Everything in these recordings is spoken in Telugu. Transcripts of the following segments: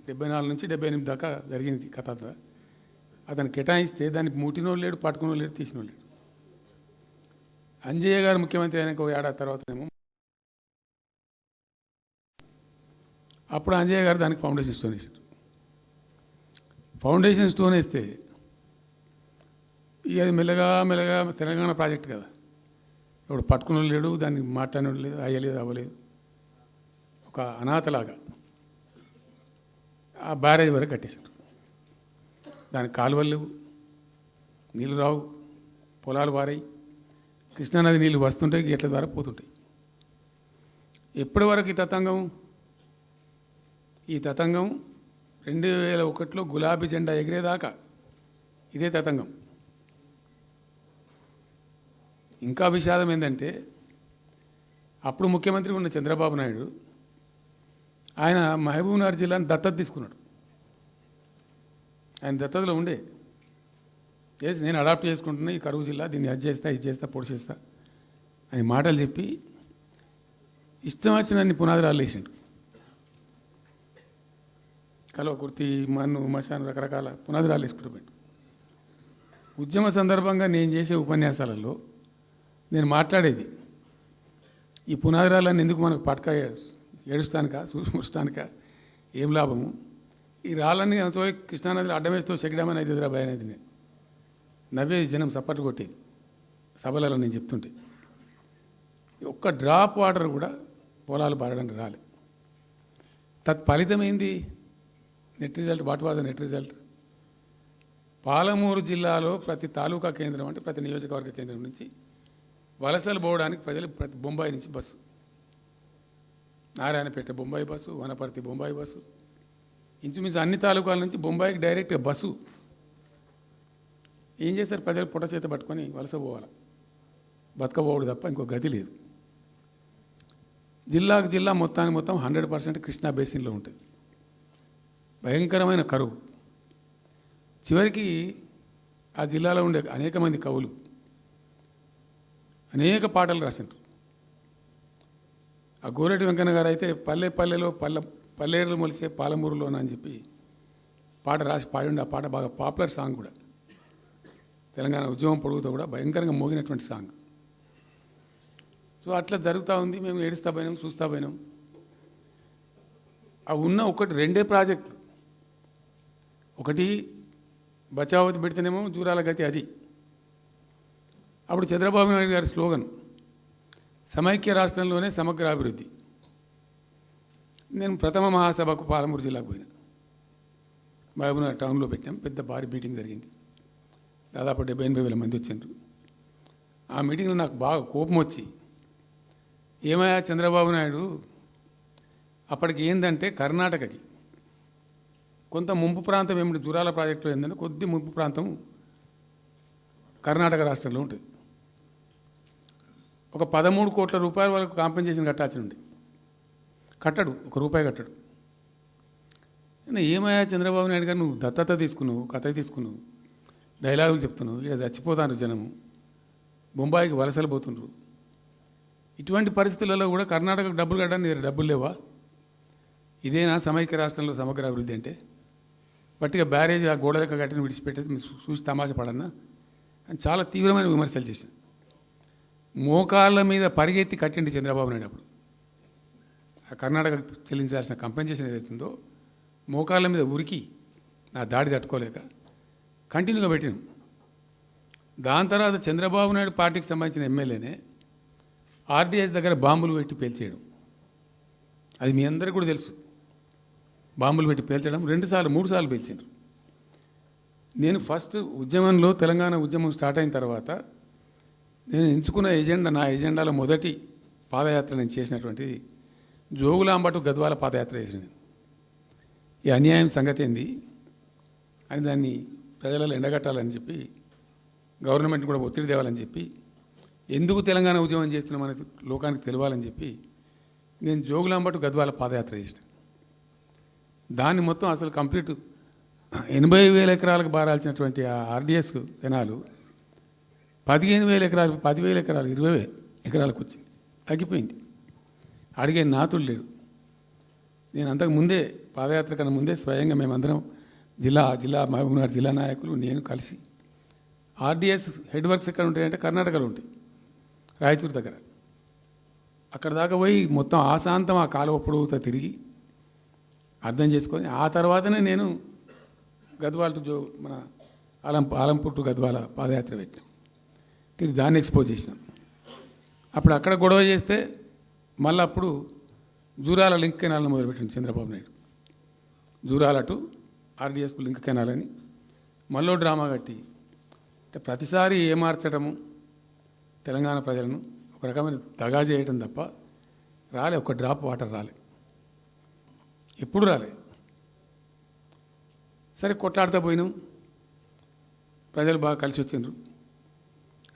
74 నుంచి 78 దాకా జరిగింది కథ అంతా. అతను కేటాయిస్తే దానికి ముట్టినోడు లేడు, పట్టుకునోడు లేడు, తీసినోడు లేడు. అంజయ్య గారు ముఖ్యమంత్రి అయినాక ఒక ఏడాది తర్వాతనేమో అప్పుడు అంజయ్య గారు దానికి ఫౌండేషన్ స్టోన్ వేసారు. ఫౌండేషన్ స్టోన్ వేస్తే ఇక అది మెల్లగా మెల్లగా తెలంగాణ ప్రాజెక్ట్ కదా, ఇప్పుడు పట్టుకునోడు లేడు, దాన్ని మాట్లాడినోడు లేదు, అయ్యలేదు, అవ్వలేదు. ఒక అనాథలాగా ఆ బ్యారేజ్ వరకు కట్టేశారు. దానికి కాలువలు లేవు, నీళ్ళు రావు, పొలాలు వారాయి, కృష్ణానది నీళ్ళు వస్తుంటాయి, గేట్ల ద్వారా పోతుంటాయి. ఎప్పటి వరకు ఈ తతంగం 2001లో గులాబీ జెండా ఎగిరేదాకా ఇదే తతంగం. ఇంకా విషాదం ఏంటంటే అప్పుడు ముఖ్యమంత్రి ఉన్న చంద్రబాబు నాయుడు ఆయన మహబూబ్నగర్ జిల్లాను దత్తత తీసుకున్నాడు. ఆయన దత్తతలో ఉండే చేసి నేను అడాప్ట్ చేసుకుంటున్నా ఈ కరువు జిల్లా, దీన్ని అది చేస్తా, ఇది చేస్తా, పొడి చేస్తా అని మాటలు చెప్పి ఇష్టం వచ్చినన్ని పునాదురాలు వేసిండు. కలువ కుర్తి, మన్ను, మశాను, రకరకాల పునాదురాలు వేసుకుంటూ ఉద్యమ సందర్భంగా నేను చేసే ఉపన్యాసాలలో నేను మాట్లాడేది ఈ పునాదురాలన్నీ ఎందుకు మనకు పట్క ఏడుస్తానిక, చూస్తానిక, ఏం లాభము, ఈ రాళ్ళని కృష్ణానదిలో అడ్డమేస్తూ చెక్కడమని అయితే భయం అనేది నేను నవ్వేది, జనం సప్పట్లు కొట్టేది సభలలో నేను చెప్తుంటే. ఒక్క డ్రాప్ వాటర్ కూడా పొలాలు పారడానికి రాలే. తత్ఫలితమైంది net result. What was the net result? Palamuru జిల్లాలో ప్రతి తాలూకా కేంద్రం అంటే ప్రతి నియోజకవర్గ కేంద్రం నుంచి వలసలు పోవడానికి ప్రజలు ప్రతి బొంబాయి నుంచి bus, Narayanpet Bombay bus, Wanaparthy Bombay bus, ఇంచుమించు అన్ని తాలూకాల నుంచి బొంబాయికి డైరెక్ట్గా బస్సు. ఏం చేస్తారు? ప్రజలు పుట్ట చేత పట్టుకొని వలస పోవాలి, బతకపోవడు తప్ప ఇంకో గతి లేదు. జిల్లాకు జిల్లా మొత్తానికి మొత్తం 100% కృష్ణా బేసిన్లో ఉంటుంది. భయంకరమైన కరువు. చివరికి ఆ జిల్లాలో ఉండే అనేక మంది కవులు అనేక పాటలు రాసిండ్రు. ఆ గోరెటి వెంకన్న గారు అయితే పల్లె పల్లెలో పల్లెలు మొలిసే పాలమూరులోన అని చెప్పి పాట రాసి పాడిండి. ఆ పాట బాగా పాపులర్ సాంగ్ కూడా, తెలంగాణ ఉద్యమం పొడుగుతో కూడా భయంకరంగా మోగినటువంటి సాంగ్. సో అట్లా జరుగుతూ ఉంది. మేము ఏడుస్తా పోయినాం, చూస్తా పోయినాం. ఆ ఉన్న రెండే ప్రాజెక్టులు. ఒకటి బచావతి పెడితేనేమో జూరాల గతి అది. అప్పుడు చంద్రబాబు నాయుడు గారి స్లోగన్ సమైక్య రాష్ట్రంలోనే సమగ్ర అభివృద్ధి. నేను ప్రథమ మహాసభకు పాలమూరు జిల్లాకు పోయినా, మహబూబ్నగర్ టౌన్లో పెట్టాం. పెద్ద భారీ మీటింగ్ జరిగింది, దాదాపు 70,000 మంది వచ్చిండ్రు. ఆ మీటింగ్లో నాకు బాగా కోపం వచ్చి, ఏమయ్యా చంద్రబాబు నాయుడు, అప్పటికి ఏంటంటే కర్ణాటకకి కొంత ముంపు ప్రాంతం ఏమిటి, దూరాల ప్రాజెక్టులో ఏంటంటే కొద్ది ముంపు ప్రాంతం కర్ణాటక రాష్ట్రంలో ఉంటుంది. ఒక 13 కోట్ల రూపాయల వరకు కాంపెన్సేషన్ కట్టాల్సి ఉండి కట్టడు, ₹1 కట్టడు. ఏమయ్యా చంద్రబాబు నాయుడు గారు, నువ్వు దత్తత తీసుకున్నావు, కథ తీసుకున్నావు, డైలాగులు చెప్తున్నావు, ఇక్కడ చచ్చిపోతాను జనము, బొంబాయికి వలసలు పోతుండ్రు. ఇటువంటి పరిస్థితులలో కూడా కర్ణాటకకు డబ్బులు కట్టడానికి డబ్బులు లేవా? ఇదేనా సమైక్య రాష్ట్రంలో సమగ్ర అభివృద్ధి అంటే? పట్టిగా బ్యారేజ్ ఆ గోడ లెక్క కట్టిన విడిచిపెట్టేది చూసి తమాషా పడన్నా అని చాలా తీవ్రమైన విమర్శలు చేశాను. మోకాళ్ళ మీద పరిగెత్తి కట్టిండి చంద్రబాబు నాయుడు. అప్పుడు ఆ కర్ణాటక చెల్లించాల్సిన కంపెన్సేషన్ ఏదైతుందో మోకాళ్ళ మీద ఉరికి నా దాడి తట్టుకోలేక కంటిన్యూగా పెట్టినాం. దాని తర్వాత చంద్రబాబు నాయుడు పార్టీకి సంబంధించిన ఎమ్మెల్యేనే ఆర్డీఎస్ దగ్గర బాంబులు పెట్టి పేల్చేయడం, అది మీ అందరికీ కూడా తెలుసు. బాంబులు పెట్టి పేల్చడం 2 సార్లు 3 సార్లు పేల్చారు. నేను ఫస్ట్ ఉద్యమంలో, తెలంగాణ ఉద్యమం స్టార్ట్ అయిన తర్వాత నేను ఎంచుకున్న ఎజెండా, నా ఎజెండాలో మొదటి పాదయాత్ర నేను చేసినటువంటిది జోగులాంబ టు గద్వాల పాదయాత్ర చేసిన. ఈ అన్యాయం సంగతి ఏంది అని దాన్ని ప్రజలలో ఎండగట్టాలని చెప్పి, గవర్నమెంట్ కూడా ఒత్తిడి తేవాలని చెప్పి, ఎందుకు తెలంగాణ ఉద్యమం చేస్తున్నాం అనేది లోకానికి తెలియాలని చెప్పి నేను జోగులాంబ టు గద్వాల పాదయాత్ర చేసిన. దాన్ని మొత్తం అసలు కంప్లీట్ 80,000 ఎకరాలకు బారాల్సినటువంటి ఆ ఆర్డీఎస్ కెనాలు 15,000 ఎకరాలు, 10,000 ఎకరాలు, 20,000 ఎకరాలకు వచ్చింది, తగ్గిపోయింది. అడిగే నాతుడు లేడు. నేను అంతకు ముందే పాదయాత్ర కన్నా ముందే స్వయంగా మేమందరం జిల్లా మహబూబ్నగర్ జిల్లా నాయకులు నేను కలిసి ఆర్డీఎస్ హెడ్ వర్క్స్ ఎక్కడ ఉంటాయంటే కర్ణాటకలో ఉంటాయి, రాయచూరు దగ్గర. అక్కడ దాకా పోయి మొత్తం ఆశాంతం ఆ కాలువ పొడవుతో తిరిగి అర్థం చేసుకొని ఆ తర్వాతనే నేను గద్వాల టు మన ఆలంపూర్ టు గద్వాల పాదయాత్ర పెట్టాం. తిరిగి దాన్ని ఎక్స్పోజ్ చేసినాం. అప్పుడు అక్కడ గొడవ చేస్తే మళ్ళీ అప్పుడు జూరాల లింక్ కెనాల్ని మొదలుపెట్టింది చంద్రబాబు నాయుడు. జూరాల టు ఆర్డీఎస్కు లింక్ కెనాల్ అని మళ్ళీ డ్రామా కట్టి అంటే ప్రతిసారి ఏమార్చడము తెలంగాణ ప్రజలను ఒక రకమైన దగా చేయటం తప్ప రాలే, ఒక డ్రాప్ వాటర్ రాలే, ఎప్పుడు రాలే. సరే కొట్లాడుతూ పోయినాం, ప్రజలు బాగా కలిసి వచ్చిండ్రు,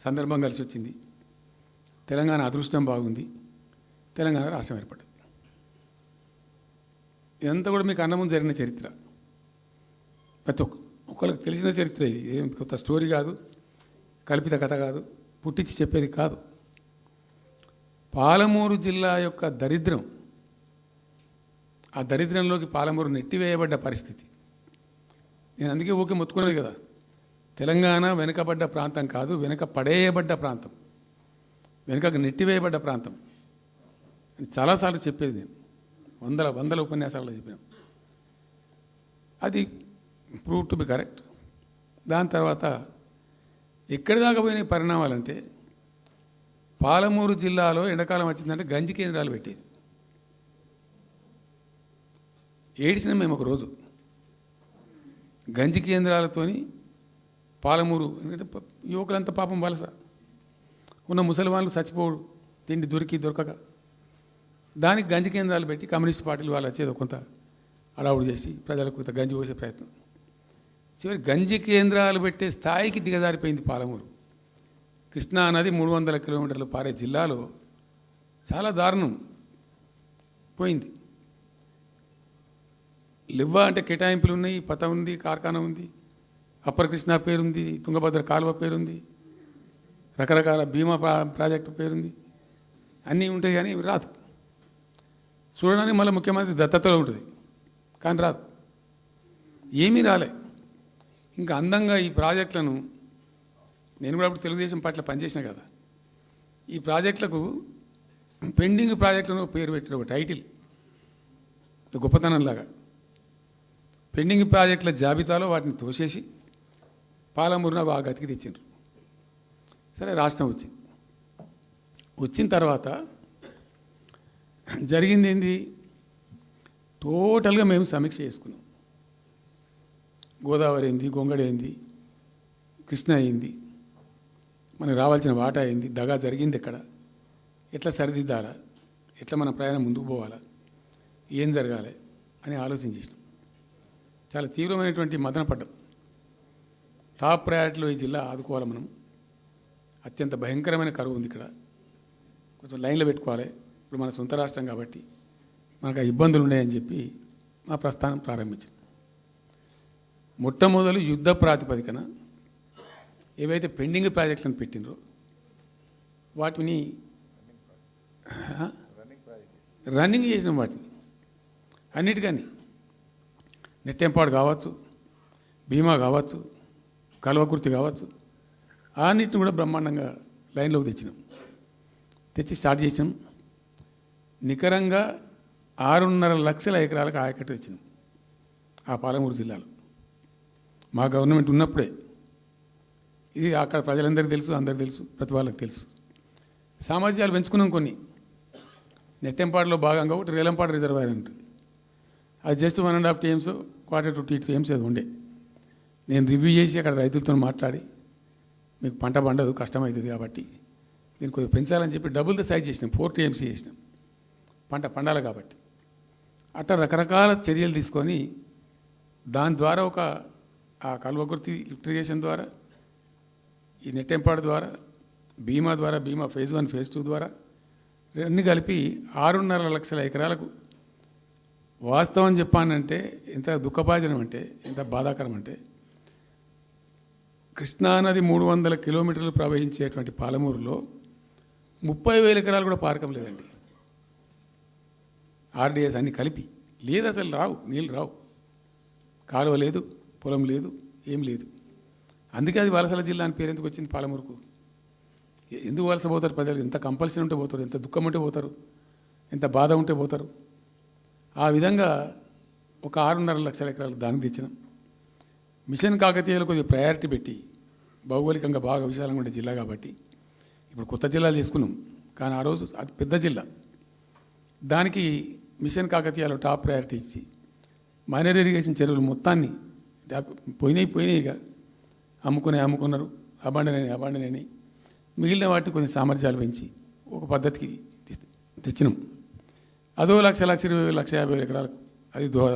సందర్భం కలిసి వచ్చింది, తెలంగాణ అదృష్టం బాగుంది, తెలంగాణ రాష్ట్రం ఏర్పడింది. ఇదంతా కూడా మీకు అన్నముందు జరిగిన చరిత్ర, ప్రతి ఒక్కరికి తెలిసిన చరిత్ర. ఇది ఏం కొత్త స్టోరీ కాదు, కల్పిత కథ కాదు, పుట్టించి చెప్పేది కాదు. పాలమూరు జిల్లా యొక్క దరిద్రం, ఆ దరిద్రంలోకి పాలమూరు నెట్టివేయబడ్డ పరిస్థితి. నేను అందుకే ఊకే మొత్తుకున్నది కదా, తెలంగాణ వెనుకబడ్డ ప్రాంతం కాదు, వెనుక పడేయబడ్డ ప్రాంతం, వెనుకకు నెట్టివేయబడ్డ ప్రాంతం అని చాలాసార్లు చెప్పేది నేను, వందల ఉపన్యాసాలలో చెప్పినాం. అది ప్రూవ్ టు బి కరెక్ట్. దాని తర్వాత ఎక్కడి దాకా పోయిన పరిణామాలంటే పాలమూరు జిల్లాలో ఎండాకాలం వచ్చిందంటే గంజి కేంద్రాలు పెట్టేది. ఏడిసినాం మేము ఒకరోజు గంజి కేంద్రాలతోని. పాలమూరు ఎందుకంటే యువకులంతా పాపం వలస ఉన్న ముసలి వాళ్ళు చచ్చిపోడు, తిండి దొరకక దానికి గంజి కేంద్రాలు పెట్టి కమ్యూనిస్ట్ పార్టీలు వాళ్ళు వచ్చేది కొంత అడావుడు చేసి ప్రజలకు కొంత గంజి పోసే ప్రయత్నం. చివరి గంజి కేంద్రాలు పెట్టే స్థాయికి దిగజారిపోయింది పాలమూరు. కృష్ణా నది 300 కిలోమీటర్లు పారే జిల్లాలో చాలా దారుణం పోయింది. లివ్వా అంటే కేటాయింపులు ఉన్నాయి, పత ఉంది, కార్ఖానా ఉంది, అప్పర్ కృష్ణా పేరుంది, తుంగభద్ర కాలువ పేరుంది, రకరకాల బీమా ప్రాజెక్టు పేరుంది, అన్నీ ఉంటాయి కానీ ఇవి రాదు. చూడడానికి మళ్ళీ ముఖ్యమంత్రి దత్తతలో ఉంటుంది కానీ రాదు, ఏమీ రాలే. ఇంకా అందంగా ఈ ప్రాజెక్టులను, నేను కూడా అప్పుడు తెలుగుదేశం పార్టీలో పనిచేసిన కదా, ఈ ప్రాజెక్టులకు పెండింగ్ ప్రాజెక్టులను పేరు పెట్టిన ఒక టైటిల్ గొప్పతనంలాగా పెండింగ్ ప్రాజెక్టుల జాబితాలో వాటిని తోసేసి పాలమూరున బాగా గతికి తెచ్చిండ్రు. సరే రాష్ట్రం వచ్చిన తర్వాత జరిగింది ఏంది, టోటల్గా మేము సమీక్ష చేసుకున్నాం. గోదావరి ఏంది, గొంగడి ఏంది, కృష్ణ అయింది, మనకు రావాల్సిన వాటా అయింది, దగా జరిగింది ఎక్కడ, ఎట్లా సరిదిద్దాలా, ఎట్లా మన ప్రయాణం ముందుకు పోవాలా, ఏం జరగాలి అని ఆలోచన చేసినాం. చాలా తీవ్రమైనటువంటి మదన పడ్డాం. టాప్ ప్రయారిటీలో ఈ జిల్లా ఆదుకోవాలి మనం, అత్యంత భయంకరమైన కరువు ఉంది ఇక్కడ, కొంచెం లైన్లో పెట్టుకోవాలి. ఇప్పుడు మన సొంత రాష్ట్రం కాబట్టి మనకు ఆ ఇబ్బందులు ఉన్నాయని చెప్పి మా ప్రస్థానం ప్రారంభించాం. మొట్టమొదలు యుద్ధ ప్రాతిపదికన ఏవైతే పెండింగ్ ప్రాజెక్టులను పెట్టినరో వాటిని రన్నింగ్ చేసినాం. వాటిని అన్నిటికీ నెట్టెంపాడు కావచ్చు, బీమా కావచ్చు, కల్వకుర్తి కావచ్చు, అన్నిటిని కూడా బ్రహ్మాండంగా లైన్లోకి తెచ్చి స్టార్ట్ చేసినాం. నికరంగా 6.5 లక్షల ఎకరాలకు ఆయకట్టు తెచ్చినాం ఆ పాలమూరు జిల్లాలో మా గవర్నమెంట్ ఉన్నప్పుడే. ఇది అక్కడ ప్రజలందరికీ తెలుసు, అందరికీ తెలుసు, ప్రతి వాళ్ళకి తెలుసు. సామర్థ్యాలు పెంచుకున్నాం కొన్ని. నెట్టెంపాడులో భాగంగా ఒకటి రేలంపాడు రిజర్వాయర్ ఉంటుంది, అది జస్ట్ 1.5 TMs, 1/4 to 2 TMs అది ఉండే. నేను రివ్యూ చేసి అక్కడ రైతులతో మాట్లాడి, మీకు పంట పండదు, కష్టమవుతుంది కాబట్టి దీన్ని కొద్దిగా పెంచాలని చెప్పి డబుల్ ద సైజ్ చేసినాం, 4 TMs చేసినాం, పంట పండాలి కాబట్టి. అట్లా రకరకాల చర్యలు తీసుకొని దాని ద్వారా ఆ కల్వకుర్తి లిఫ్ట్ ఇరిగేషన్ ద్వారా, ఈ నెట్టెంపాడు ద్వారా, బీమా ఫేజ్ 1 ఫేజ్ 2 ద్వారా అన్నీ కలిపి 6.5 లక్షల ఎకరాలకు. వాస్తవం చెప్పానంటే ఎంత దుఃఖభాజనం అంటే, ఎంత బాధాకరం అంటే, కృష్ణానది 300 కిలోమీటర్లు ప్రవహించేటువంటి పాలమూరులో 30,000 ఎకరాలు కూడా పారకం లేదండి. ఆర్డీఎస్ అన్ని కలిపి లేదు, అసలు రావు, నీళ్ళు రావు, కాలువ లేదు, పొలం లేదు, ఏం లేదు. అందుకే అది వలసల జిల్లా అని పేరు ఎందుకు వచ్చింది పాలమూరుకు? ఎందుకు వలస పోతారు ప్రజలు? ఎంత కంపల్సరీ ఉంటే పోతారు, ఎంత దుఃఖం ఉంటే పోతారు, ఎంత బాధ ఉంటే పోతారు. ఆ విధంగా ఒక 6.5 లక్షల ఎకరాలకు దానికి తెచ్చినాం. మిషన్ కాకతీయలో కొద్దిగా ప్రయారిటీ పెట్టి, భౌగోళికంగా బాగా విశాలంగా ఉండే జిల్లా కాబట్టి ఇప్పుడు కొత్త జిల్లాలు చేసుకున్నాం, కానీ ఆ రోజు అది పెద్ద జిల్లా. దానికి మిషన్ కాకతీయలో టాప్ ప్రయారిటీ ఇచ్చి మైనర్ ఇరిగేషన్ చెరువులు మొత్తాన్ని పోయినాయిగా అమ్ముకున్నారు, అబాండనని మిగిలిన వాటిని కొన్ని సామర్థ్యాలు పెంచి ఒక పద్ధతికి తెచ్చినాం. అదో 1,20,000 1,50,000 ఎకరాలకు అది